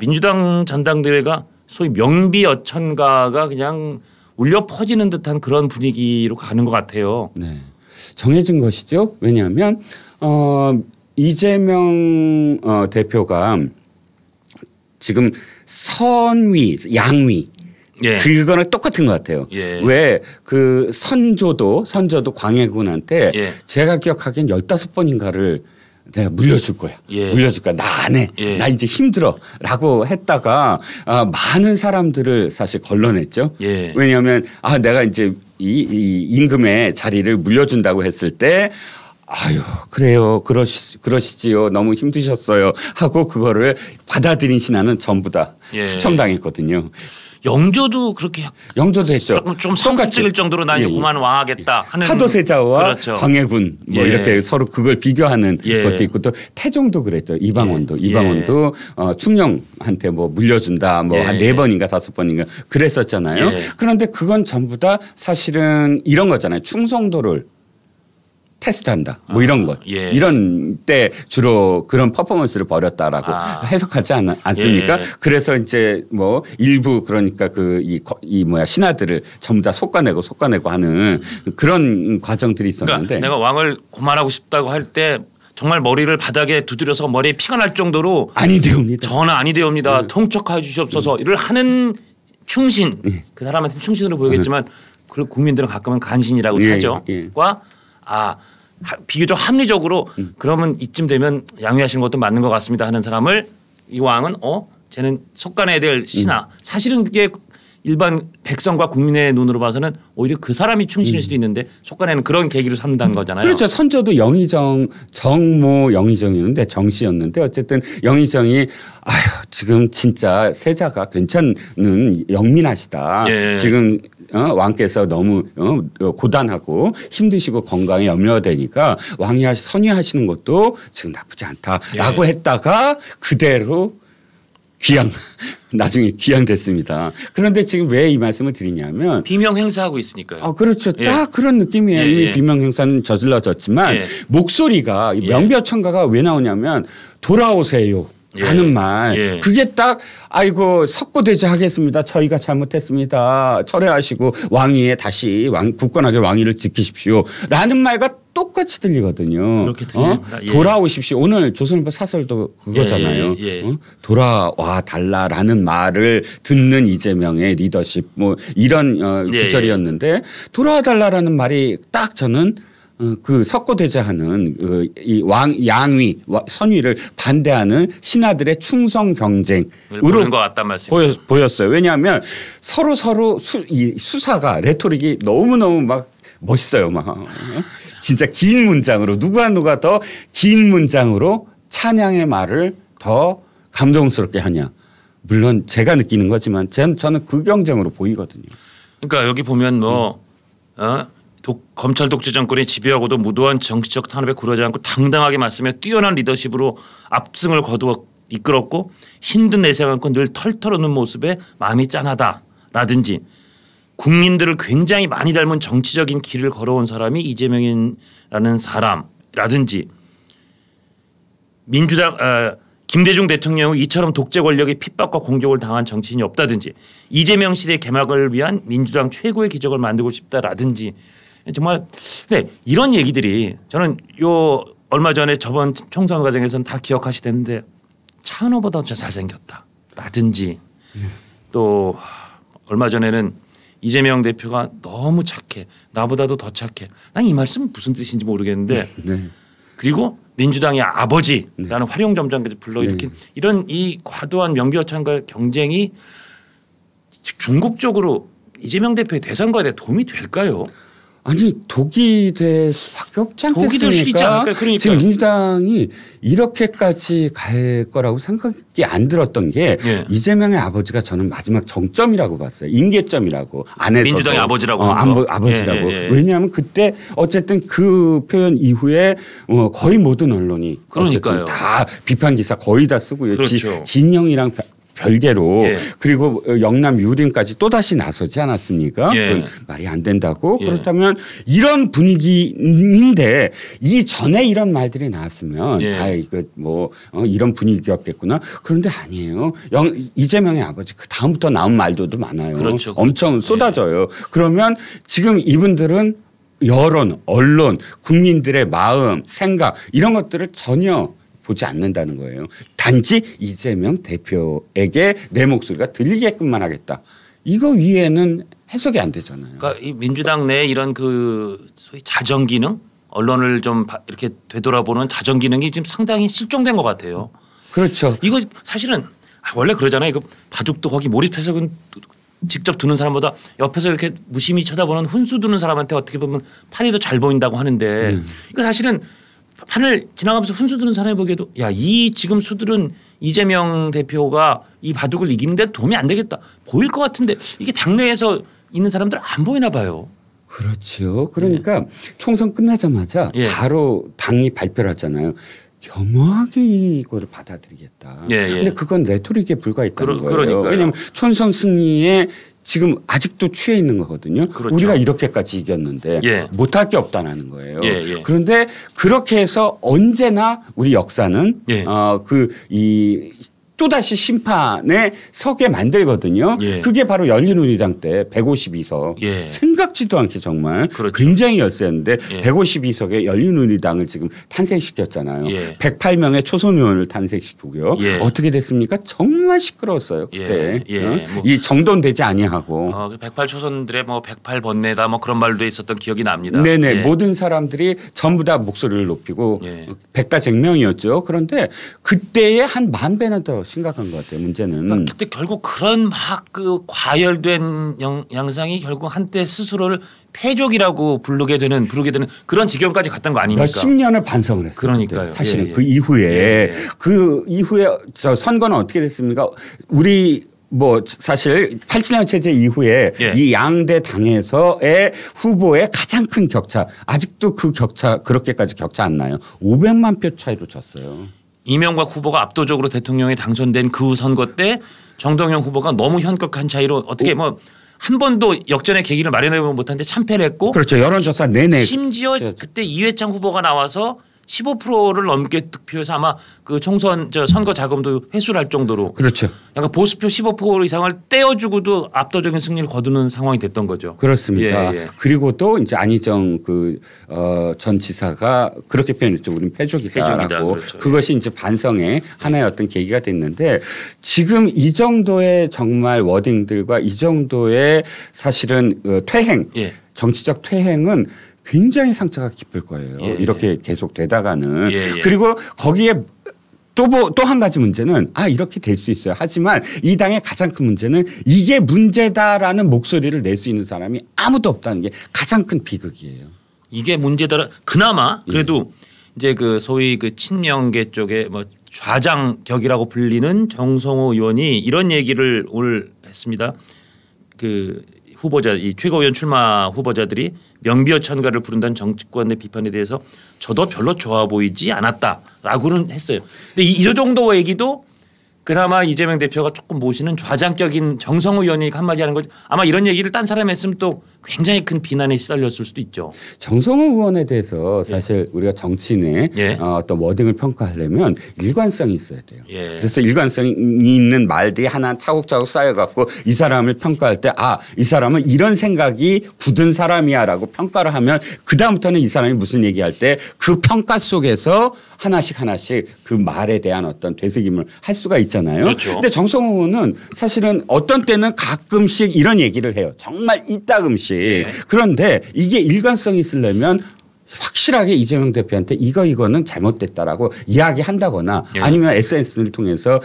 민주당 전당대회가 소위 명비어천가가 그냥 울려 퍼지는 듯한 그런 분위기로 가는 것 같아요. 네. 정해진 것이죠. 왜냐하면 이재명 대표가 지금 선위, 양위 예. 그거는 똑같은 것 같아요. 예. 왜 그 선조도 광해군한테 예. 제가 기억하기엔 15번인가를 내가 물려줄 거야. 예. 물려줄 거야. 나 안 해. 예. 나 이제 힘들어. 라고 했다가 많은 사람들을 사실 걸러냈죠. 예. 왜냐하면 내가 이제 이 임금의 자리를 물려준다고 했을 때 아유 그래요. 그러시지요. 너무 힘드셨어요. 하고 그거를 받아들인 신하는 전부 다 예. 숙청당했거든요. 영조도 그렇게 영조도 했죠. 좀 상습적일 정도로 나 이제 그만 와야겠다 하는 사도세자와 그렇죠. 광해군 뭐 예. 이렇게 서로 그걸 비교하는 예. 것도 있고 또 태종도 그랬죠. 이방원도 예. 이방원도 충녕한테 뭐 물려준다 뭐 예. 한 4번인가 5번인가 그랬었잖아요. 예. 그런데 그건 전부 다 사실은 이런 거잖아요. 충성도를 테스트한다. 뭐 이런 것. 예. 이런 때 주로 그런 퍼포먼스를 벌였다라고 해석하지 않습니까? 예. 그래서 이제 뭐 일부 그러니까 신하들을 전부 다 솎아내고 하는 그런 과정들이 있었는데. 그러니까 내가 왕을 고만하고 싶다고 할 때 정말 머리를 바닥에 두드려서 머리에 피가 날 정도로 아니되옵니다. 전하 아니되옵니다. 통촉하여 주시옵소서 이를 하는 충신 그 사람한테 충신으로 보이겠지만 그걸 국민들은 가끔은 간신이라고 하죠. 과 비교적 합리적으로 그러면 이쯤 되면 양위하시는 것도 맞는 것 같습니다 하는 사람을 이 왕은 쟤는 속간해야 될 신하 사실은 그게 일반 백성과 국민의 눈으로 봐서는 오히려 그 사람이 충신일 수도 있는데 속간에는 그런 계기로 삼는다는 거잖아요. 그렇죠. 선조도 영의정 정모 영의정이었는데 정씨였는데 어쨌든 영의정이 지금 진짜 세자가 괜찮은 영민하시다. 예. 지금 왕께서 너무 고단하고 힘드시고 건강에 염려가 되니까 왕이 선위하시는 것도 지금 나쁘지 않다라고 예. 했다가 그대로 나중에 귀양됐습니다. 그런데 지금 왜 이 말씀을 드리냐면 비명 행사하고 있으니까요. 그렇죠. 예. 딱 그런 느낌이에요. 예. 이미 비명 행사는 저질러졌지만 목소리가 명비어천가가 왜 나오냐면 돌아오세요. 하는 말. 그게 딱 아이고 석고대죄 하겠습니다. 저희가 잘못했습니다. 철회하시고 왕위에 다시 굳건하게 왕위를 지키십시오. 라는 말과 똑같이 들리거든요. 그렇게 들립니다. 돌아오십시오. 오늘 조선일보 사설도 그거잖아요. 돌아와 달라라는 말을 듣는 이재명의 리더십 뭐 이런 구절이었는데 돌아와 달라라는 말이 딱 저는 그 석고대죄하는 이 양위 선위를 반대하는 신하들의 충성 경쟁으로 보는 것 같단 말씀이죠. 보였어요. 왜냐하면 서로 이 수사가 레토릭이 너무너무 막 멋있어요. 막 진짜 긴 문장으로 누가 더 긴 문장으로 찬양의 말을 더 감동스럽게 하냐. 물론 제가 느끼는 거지만 저는 그 경쟁으로 보이거든요. 그러니까 여기 보면 검찰 독재 정권이 지배하고도 무도한 정치적 탄압에 굴하지 않고 당당하게 맞서며 뛰어난 리더십으로 압승을 거두어 이끌었고 힘든 내색 않고 늘 털털 오는 모습에 마음이 짠하다라든지 국민들을 굉장히 많이 닮은 정치적인 길을 걸어온 사람이 이재명이라는 사람라든지 민주당 김대중 대통령은 이처럼 독재 권력의 핍박과 공격을 당한 정치인이 없다든지 이재명 시대 개막을 위한 민주당 최고의 기적을 만들고 싶다라든지 정말 근데 이런 얘기들이 저는 얼마 전에 저번 총선 과정에서는 다 기억하시던데 차은호보다 더 잘생겼다라든지 또 얼마 전에는 이재명 대표가 너무 착해 나보다도 더 착해 난 이 말씀 무슨 뜻인지 모르겠는데 그리고 민주당의 아버지라는 활용점장까지 불러일으킨 이런 이 과도한 명비어천가의 경쟁이 중국적으로 이재명 대표의 대선거에 대해 도움이 될까요? 아니 독이 될 수밖에 없지 않겠습니까? 독이 될 수 있지 않을까요? 그러니까. 지금 민주당이 이렇게까지 갈 거라고 생각이 안 들었던 게 이재명의 아버지가 저는 마지막 정점이라고 봤어요. 임계점이라고 안에서도. 민주당의 아버지라고. 아버지라고. 왜냐하면 그때 어쨌든 그 표현 이후에 거의 모든 언론이 그러니까요. 어쨌든 다 비판 기사 거의 다 쓰고요. 그렇죠. 진영이랑 별개로 그리고 영남 유림까지 또다시 나서지 않았습니까? 그건 말이 안 된다고. 그렇다면 이런 분위기인데 이전에 이런 말들이 나왔으면 아 이거 뭐 이런 분위기였겠구나. 그런데 아니에요. 이재명의 아버지 그 다음부터 나온 말들도 많아요. 그렇죠. 엄청 쏟아져요. 그러면 지금 이분들은 여론, 언론, 국민들의 마음, 생각 이런 것들을 전혀 보지 않는다는 거예요. 단지 이재명 대표에게 내 목소리가 들리게끔만 하겠다. 이거 위에는 해석이 안 되잖아요. 그러니까 이 민주당 내 이런 그 소위 자정 기능, 언론을 좀 이렇게 되돌아보는 자정 기능이 지금 상당히 실종된 것 같아요. 그렇죠. 이거 사실은 원래 그러잖아요. 이거 바둑도 거기 몰입해서 직접 두는 사람보다 옆에서 이렇게 무심히 쳐다보는 훈수 두는 사람한테 어떻게 보면 판이 더 잘 보인다고 하는데 이거 사실은 판을 지나가면서 훈수 두는 사람이 보기에도 야, 이 지금 수들은 이재명 대표가 이 바둑을 이기는데 도움이 안 되겠다. 보일 것 같은데 이게 당내에서 있는 사람들 안 보이나 봐요. 그렇죠. 그러니까 총선 끝나자마자 바로 당이 발표를 하잖아요. 겸허하게 이거를 받아들이겠다. 그런데 그건 레토릭에 불과했다는 거예요. 그러니까요. 왜냐하면 총선 승리에 지금 아직도 취해 있는 거거든요. 그렇죠. 우리가 이렇게까지 이겼는데 못할 게 없다는 거예요. 그런데 그렇게 해서 언제나 우리 역사는 또다시 심판에 서게 만들거든요. 그게 바로 열린우리당 때 152석. 생각지도 않게 정말 굉장히 열세였는데 152석의 열린우리당을 지금 탄생시켰잖아요. 108명의 초선 의원을 탄생시키고요. 어떻게 됐습니까? 정말 시끄러웠어요. 그때. 이 정돈되지 아니하고. 108초선들의 뭐 108번뇌다 뭐 그런 말도 있었던 기억이 납니다. 네네. 모든 사람들이 전부 다 목소리를 높이고 백가쟁명이었죠. 그런데 그때의 한 10,000배는 더 심각한 것 같아요. 문제는. 그러니까 그때 결국 그런 막 그 과열된 양상이 결국 한때 스스로를 패족이라고 부르게 되는 그런 지경까지 갔던 거 아닙니까? 몇십 년을 반성을 했어요. 그러니까요. 사실은 그 이후에 저 선거는 어떻게 됐습니까? 우리 뭐 사실 87년 체제 이후에 이 양대 당에서의 후보의 가장 큰 격차 아직도 그 격차 그렇게까지 격차 안 나요. 500만 표 차이로 졌어요. 이명박 후보가 압도적으로 대통령에 당선된 그 선거 때 정동영 후보가 너무 현격한 차이로 어떻게 뭐 한 번도 역전의 계기를 마련해보지 못했는데 참패를 했고 그렇죠. 여론조사 내내 심지어 그때 이회창 후보가 나와서 15%를 넘게 득표해서 아마 그 총선 선거 자금도 회수를 할 정도로 그렇죠. 약간 보수표 15% 이상을 떼어주고도 압도적인 승리를 거두는 상황이 됐던 거죠. 그렇습니다. 그리고 또 이제 안희정 전 지사가 그렇게 표현했죠. 우리는 패족이다라고. 그렇죠. 그것이 이제 반성의 하나의 어떤 계기가 됐는데 지금 이 정도의 정말 워딩들과 이 정도의 사실은 퇴행, 정치적 퇴행은 굉장히 상처가 깊을 거예요. 이렇게 계속 되다가는. 그리고 거기에 또 한 가지 문제는 이렇게 될 수 있어요. 하지만 이 당의 가장 큰 문제는 이게 문제다라는 목소리를 낼 수 있는 사람이 아무도 없다는 게 가장 큰 비극이에요. 이게 문제다. 그나마 그래도 이제 그 소위 그 친명계 쪽에 뭐 좌장격이라고 불리는 정성호 의원이 이런 얘기를 오늘 했습니다. 그 후보자 이 최고위원 출마 후보자들이 명비어천가를 부른다는 정치권의 비판에 대해서 저도 별로 좋아 보이지 않았다라고는 했어요. 근데 이 정도 얘기도 그나마 이재명 대표가 조금 모시는 좌장격인 정성호 의원이 한마디 하는 거죠. 아마 이런 얘기를 딴 사람이 했으면 또 굉장히 큰 비난에 시달렸을 수도 있죠. 정성호 의원에 대해서 사실 우리가 정치인의 어떤 워딩을 평가하려면 일관성이 있어야 돼요. 그래서 일관성이 있는 말들이 하나 차곡차곡 쌓여갖고 이 사람을 평가할 때 이 사람은 이런 생각이 굳은 사람이야라고 평가를 하면 그다음부터는 이 사람이 무슨 얘기할 때 그 평가 속에서 하나씩 그 말에 대한 어떤 되새김을 할 수가 있잖아요. 그렇죠. 근데 정성호 의원은 사실은 어떤 때는 가끔씩 이런 얘기를 해요. 정말 이따금씩. 그런데 이게 일관성이 있으려면 확실하게 이재명 대표한테 이거는 잘못됐다라고 이야기한다거나 아니면 SNS를 통해서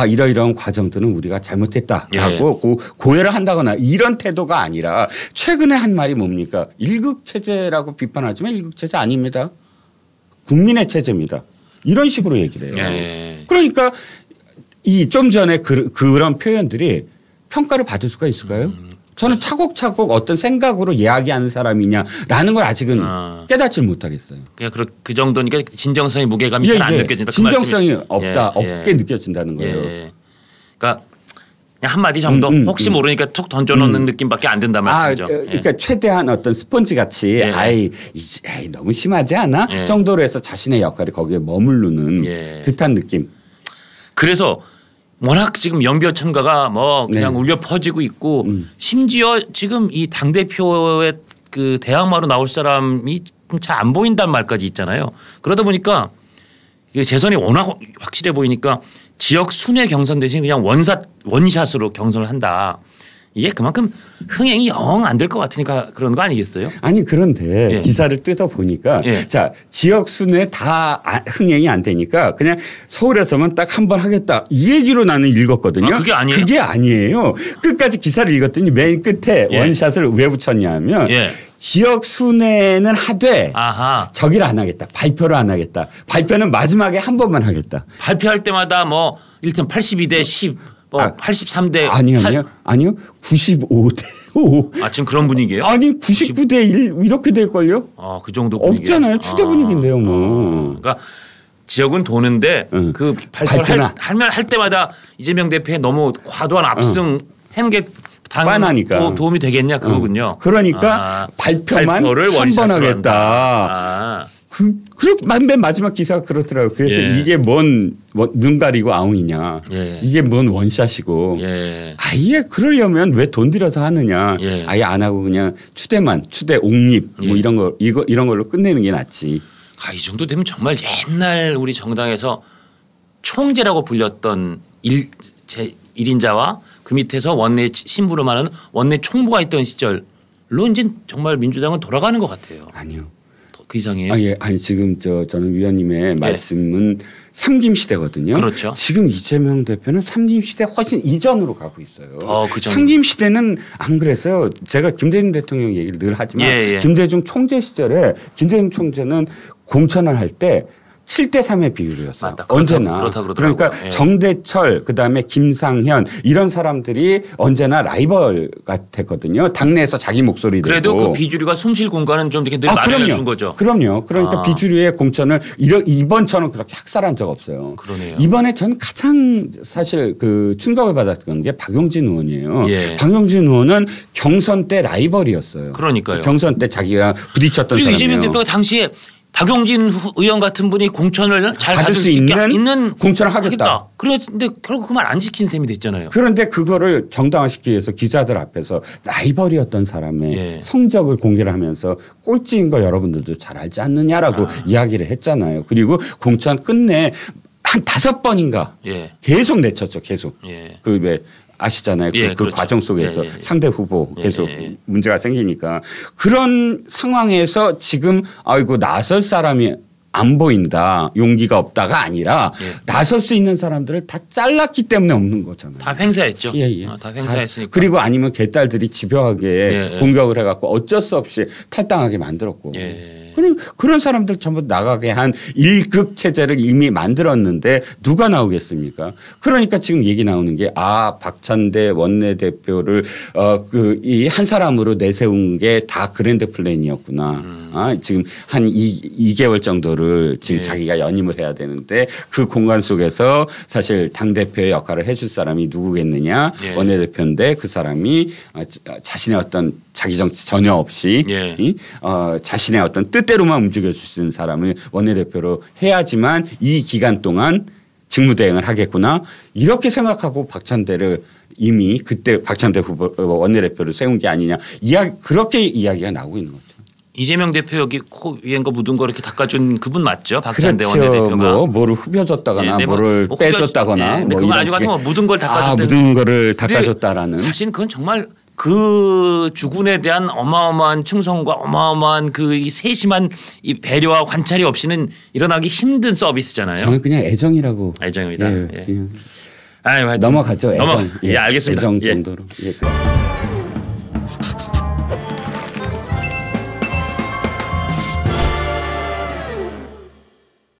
이러이러한 과정들은 우리가 잘못했다라고 고해를 한다거나 이런 태도가 아니라 최근에 한 말이 뭡니까? 일극체제라고 비판하지만 일극체제 아닙니다. 국민의 체제입니다. 이런 식으로 얘기를 해요. 그러니까 이 좀 전에 그런 표현들이 평가를 받을 수가 있을까요? 저는 차곡차곡 어떤 생각으로 이야기하는 사람이냐라는 걸 아직은 깨닫지 못하겠어요. 그냥 그 정도니까 진정성의 무게감이 잘 안 느껴진다. 진정성이 없게 느껴진다는 거예요. 그러니까 그냥 한마디 정도 혹시 모르니까 툭 던져놓는 느낌밖에 안 든단 말이죠. 그러니까 최대한 어떤 스펀지 같이 아이 너무 심하지 않아? 정도로 해서 자신의 역할이 거기에 머무르는 듯한 느낌. 그래서 워낙 지금 연비어천가가 뭐 그냥 울려 퍼지고 있고 심지어 지금 이 당대표의 그 대항마로 나올 사람이 잘 안 보인다는 말까지 있잖아요. 그러다 보니까 재선이 워낙 확실해 보이니까 지역 순회 경선 대신 그냥 원샷으로 경선을 한다. 이게 그만큼 흥행이 영 안 될 것 같으니까 그런 거 아니겠어요? 아니 그런데 기사를 뜯어 보니까 자 지역 순회 다 흥행이 안 되니까 그냥 서울에서만 딱 한 번 하겠다 이 얘기로 나는 읽었거든요. 그게 아니에요? 그게 아니에요. 끝까지 기사를 읽었더니 맨 끝에 원샷을 왜 붙였냐면 지역 순회는 하되 저기를 안 하겠다. 발표를 안 하겠다. 발표는 마지막에 한 번만 하겠다. 발표할 때마다 뭐 일단 82대 10 83대 아니요. 95대 5. 지금 그런 분위기예요? 아니 99대 1 이렇게 될 걸요? 그 정도 분위기 없잖아요. 추대 분위기인데요, 뭐. 그러니까 지역은 도는데 그 발표를 할 때마다 이재명 대표의 너무 과도한 압승 하는 게 뻔하니까 도움이 되겠냐 그거군요. 그러니까 발표를 한 번 하겠다. 맨 마지막 기사가 그렇더라고요. 그래서 이게 뭔 눈 가리고 아웅이냐. 이게 뭔 원샷이고. 아예 그러려면 왜 돈 들여서 하느냐. 아예 안 하고 그냥 추대 옥립 뭐 이런 걸로 끝내는 게 낫지. 이 정도 되면 정말 옛날 우리 정당에서 총재라고 불렸던 1인자와 그 밑에서 원내 신부로 말하는 원내 총무가 있던 시절로 이제 정말 민주당은 돌아가는 것 같아요. 아니요. 그 이상이에요? 아니 지금 저는 위원님의 말씀은 삼김 시대거든요. 그렇죠. 지금 이재명 대표는 삼김 시대 훨씬 이전으로 가고 있어요. 그전. 삼김 시대는 안 그랬어요. 제가 김대중 대통령 얘기를 늘 하지만 김대중 총재 시절에 김대중 총재는 공천을 할 때 7대 3의 비율이었어요. 맞다. 언제나. 그러니까 정대철 그다음에 김상현 이런 사람들이 언제나 라이벌 같았거든요. 당내에서 자기 목소리 그래도 내고. 그 비주류가 숨쉴 공간은 좀 이렇게 늘 마련해 거죠. 그럼요. 그러니까 비주류의 공천을 이번처럼 그렇게 학살한 적 없어요. 그러네요. 이번에 전 가장 사실 그 충격을 받았던 게 박용진 의원이에요. 박용진 의원은 경선 때 라이벌이었어요. 그러니까요. 경선 때 자기가 부딪혔던 사람이에요. 그리고 이재명 대표가 당시에 박용진 의원 같은 분이 공천을 잘 받을 수 있는 공천을 하겠다. 그런데 결국 그 말 안 지킨 셈이 됐잖아요. 그런데 그거를 정당화시키기 위해서 기자들 앞에서 라이벌이었던 사람의 성적을 공개를 하면서 꼴찌인 거 여러분들도 잘 알지 않느냐라고 이야기를 했잖아요. 그리고 공천 끝내 한 5번인가 계속 내쳤죠. 계속. 그 왜 아시잖아요. 그 그렇죠. 과정 속에서 상대 후보 계속 문제가 생기니까 그런 상황에서 지금 나설 사람이 안 보인다. 용기가 없다가 아니라 나설 수 있는 사람들을 다 잘랐기 때문에 없는 거잖아요. 다 횡사했죠. 다 횡사했으니까. 그리고 아니면 개딸들이 집요하게 공격을 해갖고 어쩔 수 없이 탈당하게 만들었고. 그런 사람들 전부 나가게 한 1극 체제를 이미 만들었는데 누가 나오겠습니까? 그러니까 지금 얘기 나오는 게 박찬대 원내대표를 이 한 사람으로 내세운 게 다 그랜드 플랜이었구나. 지금 한 2개월 정도를 지금 자기가 연임을 해야 되는데 그 공간 속에서 사실 당대표의 역할을 해줄 사람이 누구겠느냐. 원내대표인데 그 사람이 자신의 어떤 자기 정치 전혀 없이 자신의 어떤 뜻대로만 움직일 수 있는 사람을 원내대표로 해야지만 이 기간 동안 직무대행을 하겠구나. 이렇게 생각하고 박찬대를 이미 그때 박찬대 후보 원내대표를 세운 게 아니냐. 그렇게 이야기가 나오고 있는 거죠. 이재명 대표 여기 코 위엔 거 묻은 거 이렇게 닦아준 그분 맞죠? 박찬대 원내대표가. 뭐를 후벼줬다거나 뭐를 빼줬다거나. 그건 아니고 같은 거 묻은 걸 닦아줬다. 묻은 거를 닦아줬다라는. 사실 그건 정말 그 주군에 대한 어마어마한 충성과 어마어마한 그 이 세심한 이 배려와 관찰이 없이는 일어나기 힘든 서비스잖아요. 저는 그냥 애정이라고. 애정입니다. 넘어가죠. 애정. 알겠습니다. 애정 정도로.